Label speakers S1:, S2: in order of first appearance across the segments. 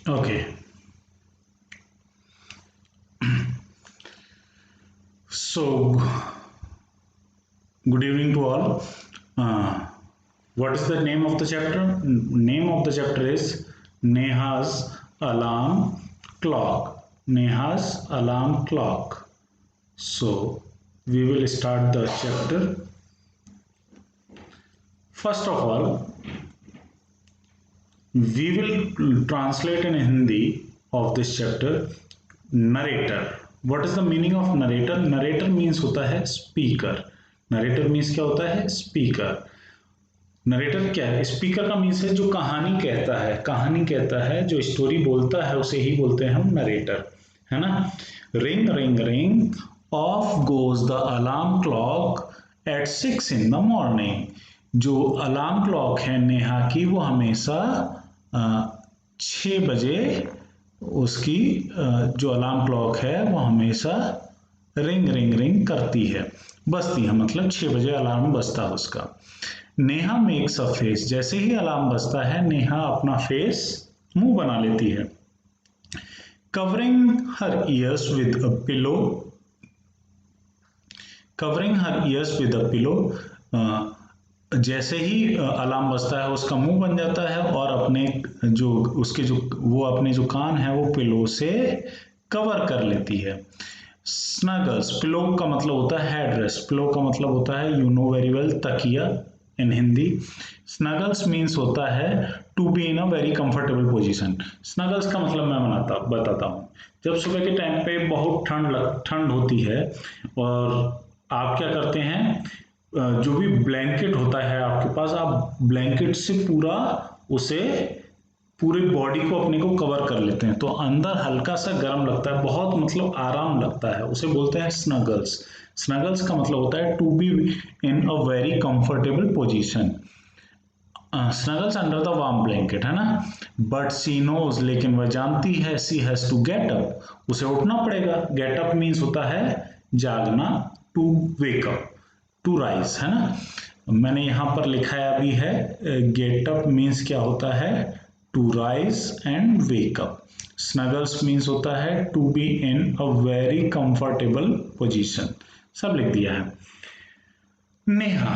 S1: Okay. So, good evening to all. Uh, what is the name of the chapter? Name of the chapter is Neha's Alarm Clock. Neha's Alarm Clock. So, we will start the chapter. First of all, we will translate in Hindi of this chapter narrator. What is the meaning of narrator? Narrator means होता है speaker. Narrator means क्या होता है? Speaker. Narrator क्या है? Speaker का means है जो कहानी कहता है, कहानी कहता है, जो स्टोरी बोलता है उसे ही बोलते हैं हम नरेटर, है ना। Ring ring ring off goes the alarm clock at 6 in the morning। जो अलार्म क्लॉक है नेहा की वो हमेशा 6 बजे उसकी जो अलार्म क्लॉक है वो हमेशा रिंग रिंग रिंग करती है, बजती है, मतलब 6 बजे अलार्म बजता है उसका। नेहा मेक्स अ फेस, जैसे ही अलार्म बजता है नेहा अपना फेस मुंह बना लेती है। Covering her years with a pillow, covering her years with a pillow, जैसे ही अलार्म बजता है उसका मुंह बन जाता है और अपने जो उसके जो वो अपने जो कान है वो पिलो से कवर कर लेती है। स्नगल्स, पिलो का मतलब होता है हेड रेस्ट, पिलो का मतलब होता है यू नो वेरी वेल तकिया इन हिंदी। स्नगल्स मीन्स होता है to be in a very comfortable position. Snuggles का मतलब मैं बताता हूँ। जब सुबह के टाइम पे बहुत ठंड होती है और आप क्या करते हैं, जो भी ब्लैंकेट होता है आपके पास, आप ब्लैंकेट से पूरा उसे पूरे बॉडी को अपने को कवर कर लेते हैं, तो अंदर हल्का सा गर्म लगता है, बहुत मतलब आराम लगता है, उसे बोलते हैं स्नगल्स। स्नगल्स का मतलब होता है to be in a very comfortable position. Snuggles under the warm blanket, है ना। बट सी नोज, लेकिन वह जानती है, she has to get up, उसे उठना पड़ेगा। गेट अप मीन्स होता है जागना, to wake up, to rise, है ना। मैंने यहाँ पर लिखाया भी है, गेट अप मीन्स क्या होता है, to rise and wake up. Snuggles means होता है to be in a very comfortable position. सब लिख दिया है। Neha,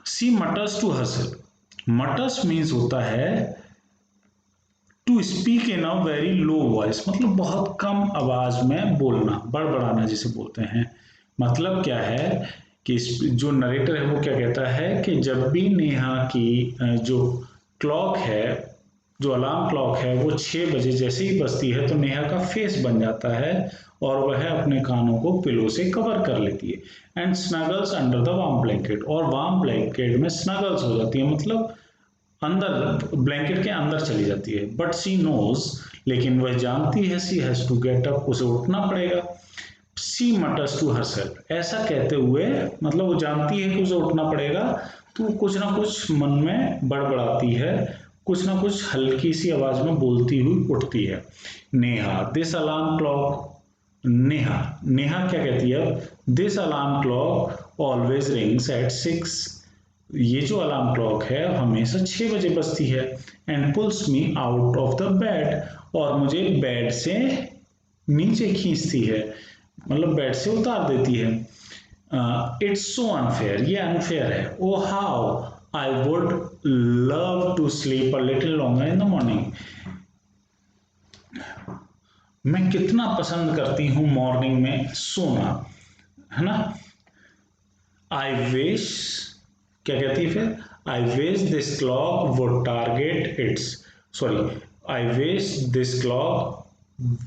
S1: she mutters to herself, mutters means होता है to speak in a very low voice, मतलब बहुत कम आवाज में बोलना, बड़बड़ाना जिसे बोलते हैं। मतलब क्या है कि जो नरेटर है वो क्या कहता है कि जब भी नेहा की जो क्लॉक है, जो अलार्म क्लॉक है वो 6 बजे जैसे ही बजती है तो नेहा का फेस बन जाता है और वह अपने कानों को पिलो से कवर कर लेती है। And snuggles under the warm blanket, और वार्म ब्लैंकेट में स्नगल्स हो जाती है, मतलब अंदर ब्लैंकेट के अंदर चली जाती है। बट सी नोज, लेकिन वह जानती है, she has to get up, उसे उठना पड़ेगा। सी मटर्स टू हरसेल्फ, ऐसा कहते हुए मतलब वो जानती है कि उसे उठना पड़ेगा, तो कुछ ना कुछ मन में बड़बड़ाती है, कुछ ना कुछ हल्की सी आवाज में बोलती हुई उठती है। Neha, this alarm clock, Neha, Neha क्या कहती है, this alarm clock always rings at 6, ये जो अलार्म क्लॉक है हमेशा 6 बजे बजती है। And pulls me out of the bed, और मुझे बेड से नीचे खींचती है, मतलब बेड से उतार देती है। इट्स सो अनफेयर, ये अनफेयर है। Oh how I would love to sleep a little longer in the morning, मैं कितना पसंद करती हूँ मॉर्निंग में सोना, है ना। आई विश, क्या कहती है फिर, I wish this clock would target it's, sorry, I wish this clock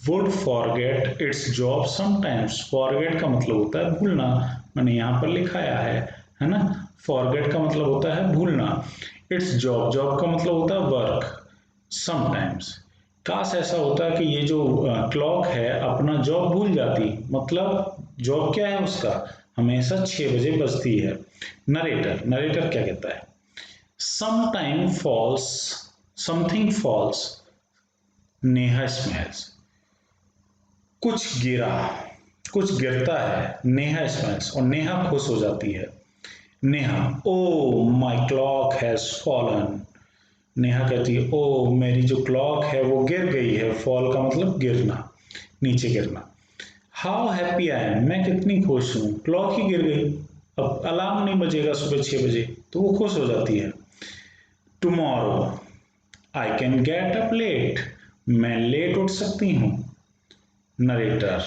S1: would forget it's job sometimes. Forget का मतलब होता है भूलना, मैंने यहाँ पर लिखाया है ना। फॉरगेट का मतलब होता है भूलना। इट्स जॉब, जॉब का मतलब होता है वर्क। समटाइम्स, काश ऐसा होता कि ये जो क्लॉक है अपना जॉब भूल जाती, मतलब जॉब क्या है उसका, हमेशा 6 बजे बजती है। नरेटर, नरेटर क्या कहता है, sometime falls, something falls, Neha smells, कुछ गिरा, कुछ गिरता है, नेहा स्मेल्स, और नेहा खुश हो जाती है। Neha, oh my clock has fallen, Neha कहती है ओ मेरी जो क्लॉक है वो गिर गई है, फॉल का मतलब गिरना, नीचे गिरना। हाउ हैप्पी आई एम, मैं कितनी खुश हूँ, क्लॉक ही गिर गई, अब अलार्म नहीं बजेगा सुबह 6 बजे, तो वो खुश हो जाती है। Tomorrow I can get up late, मैं लेट उठ सकती हूँ। नरेटर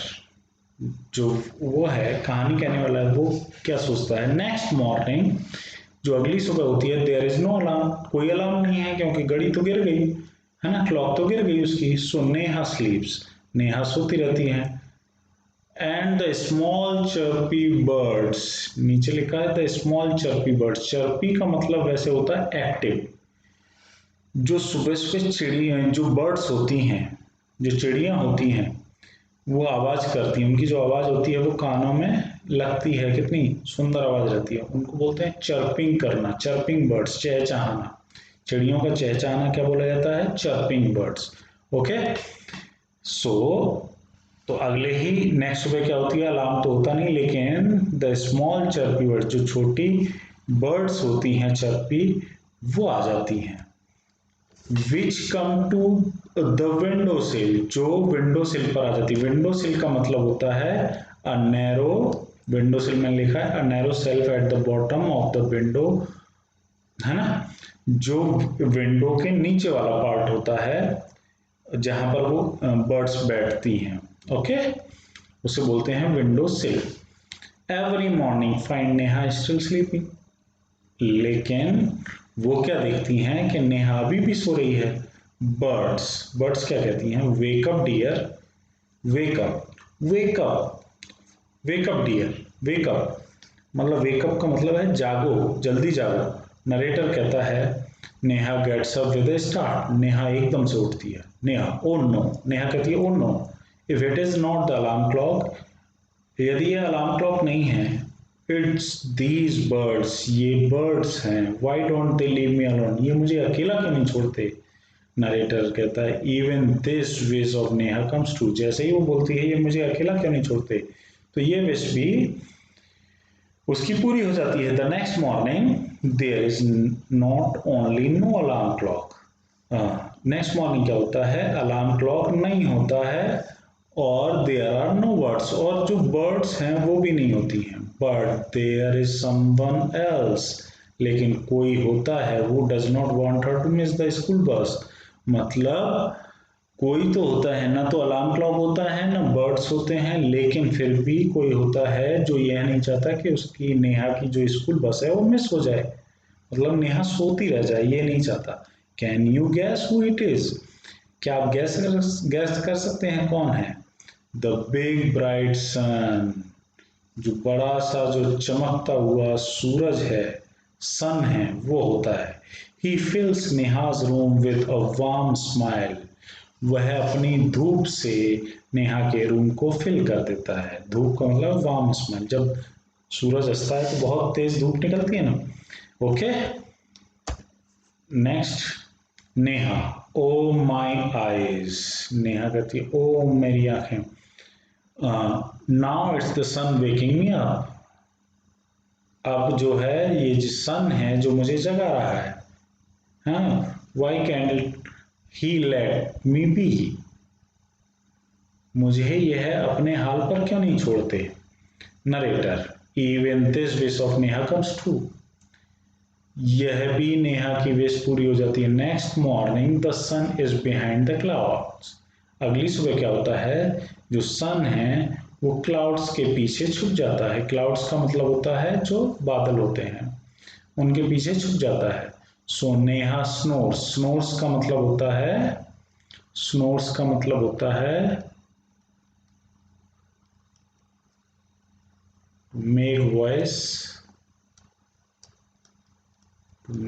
S1: जो वो है कहानी कहने वाला है वो क्या सोचता है, नेक्स्ट मॉर्निंग जो अगली सुबह होती है, देयर इज नो अलार्म, कोई अलार्म नहीं है क्योंकि घड़ी तो गिर गई है ना, क्लॉक तो गिर गई उसकी। सो नेहा स्लीप्स, नेहा सोती रहती है। And the small chirpy birds, नीचे लिखा है the small chirpy birds, chirpy का मतलब वैसे होता है एक्टिव, जो सुबह सुबह चिड़िया जो बर्ड्स होती हैं, जो चिड़िया होती हैं वो आवाज करती है, उनकी जो आवाज होती है वो कानों में लगती है, कितनी सुंदर आवाज रहती है, उनको बोलते हैं चर्पिंग करना, चर्पिंग बर्ड्स, चहचहाना। चिड़ियों का चहचहाना क्या बोला जाता है, चर्पिंग बर्ड्स। ओके सो तो अगले ही नेक्स्ट सुबह क्या होती है, अलार्म तो होता नहीं, लेकिन द स्मॉल चर्पी बर्ड्स, जो छोटी बर्ड्स होती हैं चर्पी, वो आ जाती हैं। Which come to the window sill, जो विंडो सिल पर आ जाती है। विंडो सिल का मतलब होता है अ नैरो, विंडो सिल में लिखा है a narrow self at the bottom of the window, है ना, जो विंडो के नीचे वाला पार्ट होता है जहां पर वो बर्ड्स बैठती हैं। ओके उसे बोलते हैं विंडो सिल। Every morning find Neha still sleeping, लेकिन वो क्या देखती हैं कि नेहा अभी भी सो रही है। बर्ड्स, बर्ड्स क्या कहती हैं, wake up dear, wake up, wake up, wake up dear, wake up, मतलब वेकअप का मतलब है जागो, जल्दी जागो। नरेटर कहता है Neha gets up with a start, Neha एकदम से उठती है। नेहा ओ नो, नेहा कहती है oh no, if it is not the alarm clock, यदि ये अलार्म क्लॉक नहीं है, इट्स दीज बर्ड्स, ये बर्ड्स हैं, why don't they leave me alone, ये मुझे अकेला क्यों नहीं छोड़ते। नरेटर कहता है even this wish of Neha comes true, जैसे ही वो बोलती है ये मुझे अकेला क्यों नहीं छोड़ते, तो ये विश भी उसकी पूरी हो जाती है। The next morning there is not only no alarm clock, next morning क्या होता है, अलार्म क्लॉक नहीं होता है, और देयर आर नो बर्ड्स, और जो बर्ड्स हैं वो भी नहीं होती हैं, but there is someone else, लेकिन कोई होता है, वो does not want her to miss the school bus, मतलब कोई तो होता है, ना तो अलार्म क्लॉक होता है ना बर्ड्स होते हैं, लेकिन फिर भी कोई होता है जो यह नहीं चाहता कि उसकी नेहा की जो स्कूल बस है वो मिस हो जाए, मतलब नेहा सोती रह जाए, ये नहीं चाहता। Can you gas who it is, क्या आप गैस कर सकते हैं कौन है। द बिग ब्राइट सन, जो बड़ा सा जो चमकता हुआ सूरज है, सन है, वो होता है। He fills Neha's room with a warm smile, वह अपनी धूप से नेहा के रूम को फिल कर देता है। धूप का मतलब वार्म स्माइल, जब सूरज अस्ता है तो बहुत तेज धूप निकलती है ना। Okay next Neha, oh my eyes, Neha कहती है ओ मेरी आंखें। Now it's the sun waking me up, अब जो है ये जो सन है जो मुझे जगा रहा है, हाँ, why can't he let me be, मुझे यह अपने हाल पर क्यों नहीं छोड़ते। Narrator even this wish of Neha comes true, यह भी नेहा की विश पूरी हो जाती है। Next morning the sun is behind the clouds, अगली सुबह क्या होता है, जो सन है वो क्लाउड्स के पीछे छुप जाता है। क्लाउड्स का मतलब होता है जो बादल होते हैं उनके पीछे छुप जाता है। सो नेहा स्नोर्स, स्नोर्स का मतलब होता है, स्नोर्स का मतलब होता है make voice,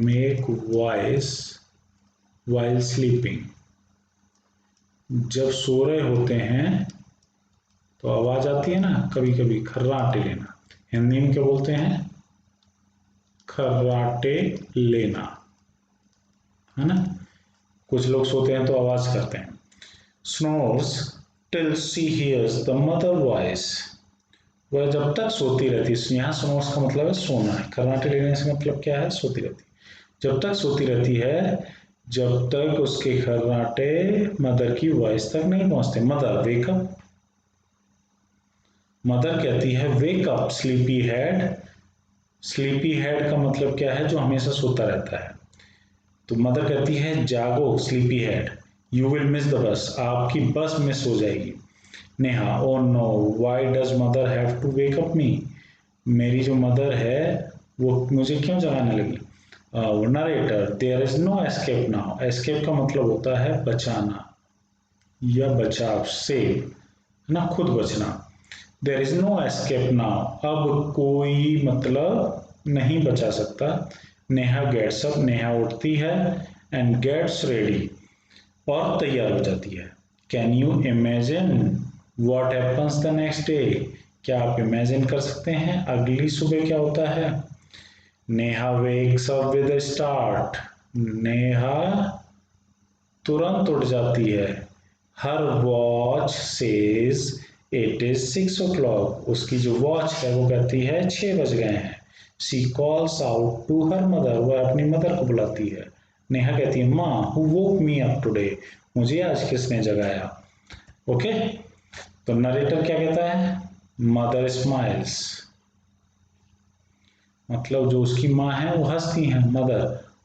S1: make voice while sleeping, जब सो रहे होते हैं तो आवाज आती है ना कभी कभी, खर्राटे लेना, हिंदी में क्या बोलते हैं, खर्राटे लेना, है ना, कुछ लोग सोते हैं तो आवाज करते हैं। Snores till she hears the mother voice, वह जब तक सोती रहती है, यहाँ स्नोर्स का मतलब है सोना है, खर्राटे लेने से मतलब क्या है, सोती रहती है, जब तक सोती रहती है जब तक उसके खर्राटे मदर की वॉइस तक नहीं पहुंचते। मदर वेकअप, मदर कहती है wake up sleepy head. Sleepy head का मतलब क्या है, जो हमेशा सोता रहता है। तो मदर कहती है जागो sleepy head, you will miss the bus, आपकी बस मिस हो जाएगी। Neha oh no why does mother have to wake up me, मेरी जो मदर है वो मुझे क्यों जगाने लगी। Narrator there is no escape now, escape का मतलब होता है बचाना या बचाव, सेव ना, खुद बचना। There is no escape now, अब कोई मतलब नहीं बचा सकता। नेहा गेट्स अप, नेहा उठती है, एंड गेट्स रेडी, और तैयार हो जाती है। Can you imagine what happens the next day, क्या आप इमेजिन कर सकते हैं अगली सुबह क्या होता है। Neha wakes up with a start, Neha तुरंत उठ जाती है। Her watch says it is 6 o'clock, उसकी जो वॉच है वो कहती है 6 बज गए हैं। She calls out to her mother, वह अपनी मदर को बुलाती है। नेहा कहती है माँ who woke me up today, मुझे आज किसने जगाया। ओके, तो नरेटर क्या कहता है, मदर स्माइल्स, मतलब जो उसकी माँ है वो हंसती हैं। मदर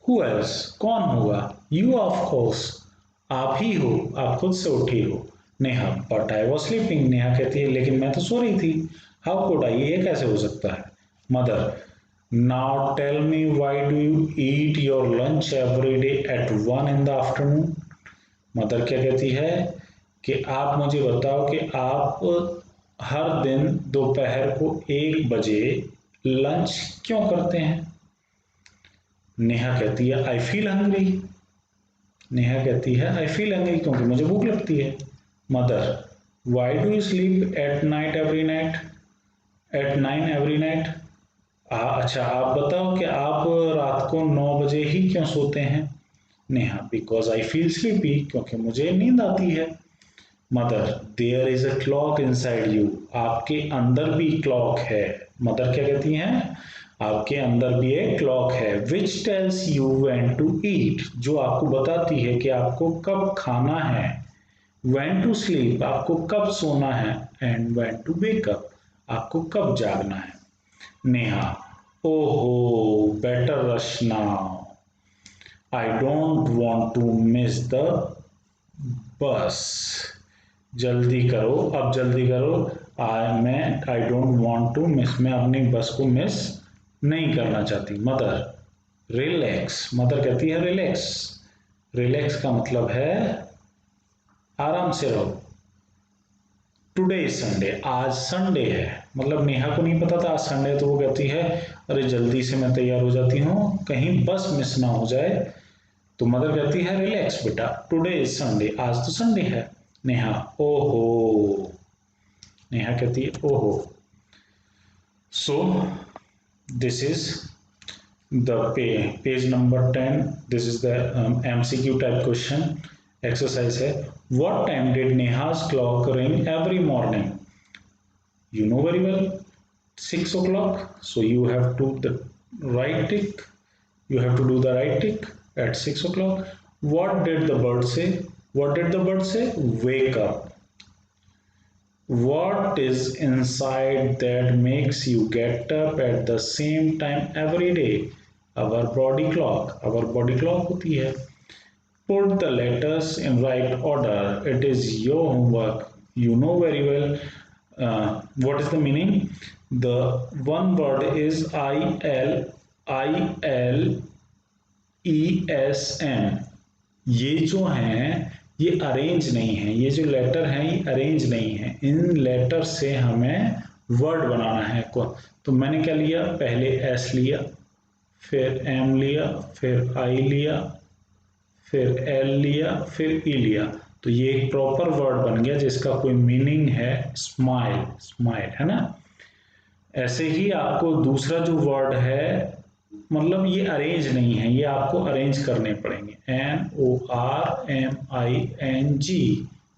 S1: हु एल्स, कौन होगा, यू ऑफ कोर्स, आप ही हो, आप खुद से उठी हो। Neha but I was sleeping, Neha कहती है लेकिन मैं तो सो रही थी। हाउ कुड आई, ये कैसे हो सकता है। Mother now tell me why do you eat your lunch every day at 1 in the afternoon। Mother क्या कहती है कि आप मुझे बताओ कि आप हर दिन दोपहर को 1 बजे लंच क्यों करते हैं। नेहा कहती है आई फील हंग्री, नेहा कहती है आई फील हंग्री क्योंकि मुझे भूख लगती है। Mother why do you sleep at night every night, at 9 every night. अच्छा आप बताओ कि आप रात को 9 बजे ही क्यों सोते हैं। Neha because I feel sleepy, क्योंकि मुझे नींद आती है। Mother there is a clock inside you, आपके अंदर भी क्लॉक है। मदर क्या कहती हैं, आपके अंदर भी एक क्लॉक है। Which tells you when to eat, जो आपको बताती है कि आपको कब खाना है। व्हेन टू स्लीप, आपको कब सोना है। And when to wake up, आपको कब जागना है। नेहा ओहो better rush now, I don't want to miss the bus, जल्दी करो, अब जल्दी करो। I don't want to miss, मैं अपनी बस को मिस नहीं करना चाहती। मदर रिलैक्स, मदर कहती है रिलैक्स, रिलैक्स का मतलब है आराम से रहो। टुडे इज संडे, आज संडे है, मतलब नेहा को नहीं पता था आज संडे, तो वो कहती है अरे जल्दी से मैं तैयार हो जाती हूँ कहीं बस मिस ना हो जाए। तो मदर कहती है रिलैक्स बेटा, टुडे इज संडे, आज तो संडे है। नेहा ओहो, नेहा कहती है ओहो। So this is the page number 10, this is the MCQ type question exercise है। What time did Neha's clock ring every morning, you know very well 6 o'clock, so you have to the right tick, you have to do the right tick at 6 o'clock. What did the bird say, what did the bird say, wake up. What is inside that makes you get up at the same time every day, our body clock, our body clock होती है। Put the letters in right order, it is your homework, you know very well what is the meaning. The one word is ILESM, ये जो हैं ये arrange नहीं है, ये जो लेटर हैं ये अरेंज नहीं है, इन लेटर से हमें वर्ड बनाना है। तो मैंने क्या लिया, पहले एस लिया, फिर एम लिया, फिर आई लिया, फिर एल लिया, फिर ई लिया, तो ये एक प्रॉपर वर्ड बन गया जिसका कोई मीनिंग है स्माइल, स्माइल है ना। ऐसे ही आपको दूसरा जो वर्ड है, मतलब ये अरेंज नहीं है, ये आपको अरेंज करने पड़ेंगे। NORMING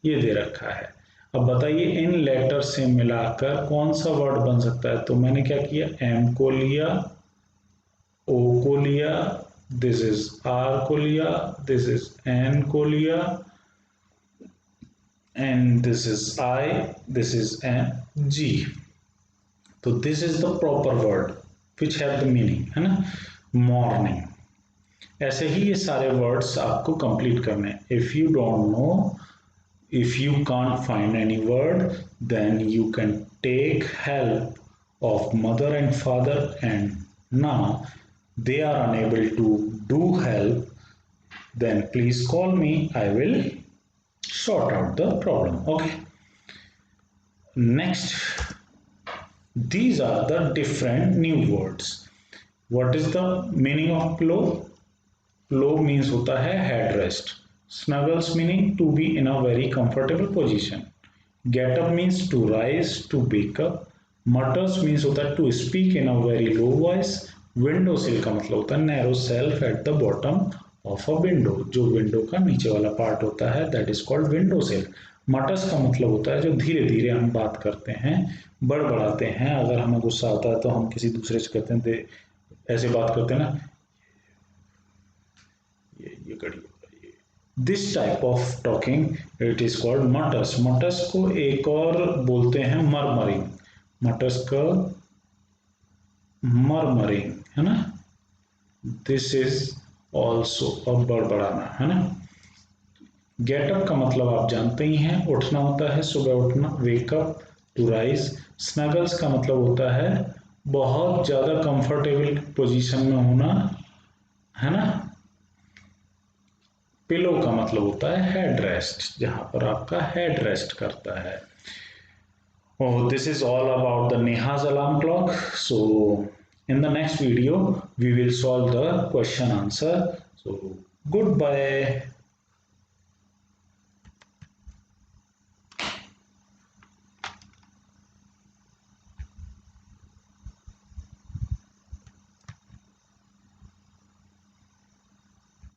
S1: ये दे रखा है। अब बताइए इन लेटर से मिलाकर कौन सा वर्ड बन सकता है। तो मैंने क्या किया, एम को लिया, ओ को लिया, this is R को लिया, this is N को लिया, and this is I, this is N, G. तो this is the proper word which have the meaning, है ना, morning. ऐसे ही ये सारे वर्ड्स आपको कंप्लीट करने हैं. If you don't know, if you can't find any word, then you can take help of mother and father, and now they are unable to do help, then please call me. I will sort out the problem. Okay, next, these are the different new words. What is the meaning of pillow? Pillow means होता है headrest. Snuggles meaning to be in a very comfortable position. Get up means to rise, to wake up. Mutters means होता है to speak in a very low voice. Window sill का मतलब होता है narrow shelf at the bottom of a window. जो window का नीचे वाला पार्ट होता है that is called window sill. Mutters का मतलब होता है जो धीरे धीरे हम बात करते हैं, बड़बड़ाते हैं. अगर हमें गुस्सा आता है तो हम किसी दूसरे से कहते हैं, ऐसे बात करते हैं ना, ये कड़ी. This type of talking it is called mutters. Mutters को एक और बोलते हैं murmuring. Mutters का murmuring है ना. This is also a बड़बड़ाना है ना. Get up का मतलब आप जानते ही हैं, उठना होता है, सुबह उठना. Wake up, to rise. Snuggles का मतलब होता है बहुत ज्यादा कंफर्टेबल पोजीशन में होना, है ना. पिलो का मतलब होता है हेड रेस्ट, जहां पर आपका हेड रेस्ट करता है. Oh, this is all about the Neha's alarm clock. So in the next video we will solve the question answer. So goodbye.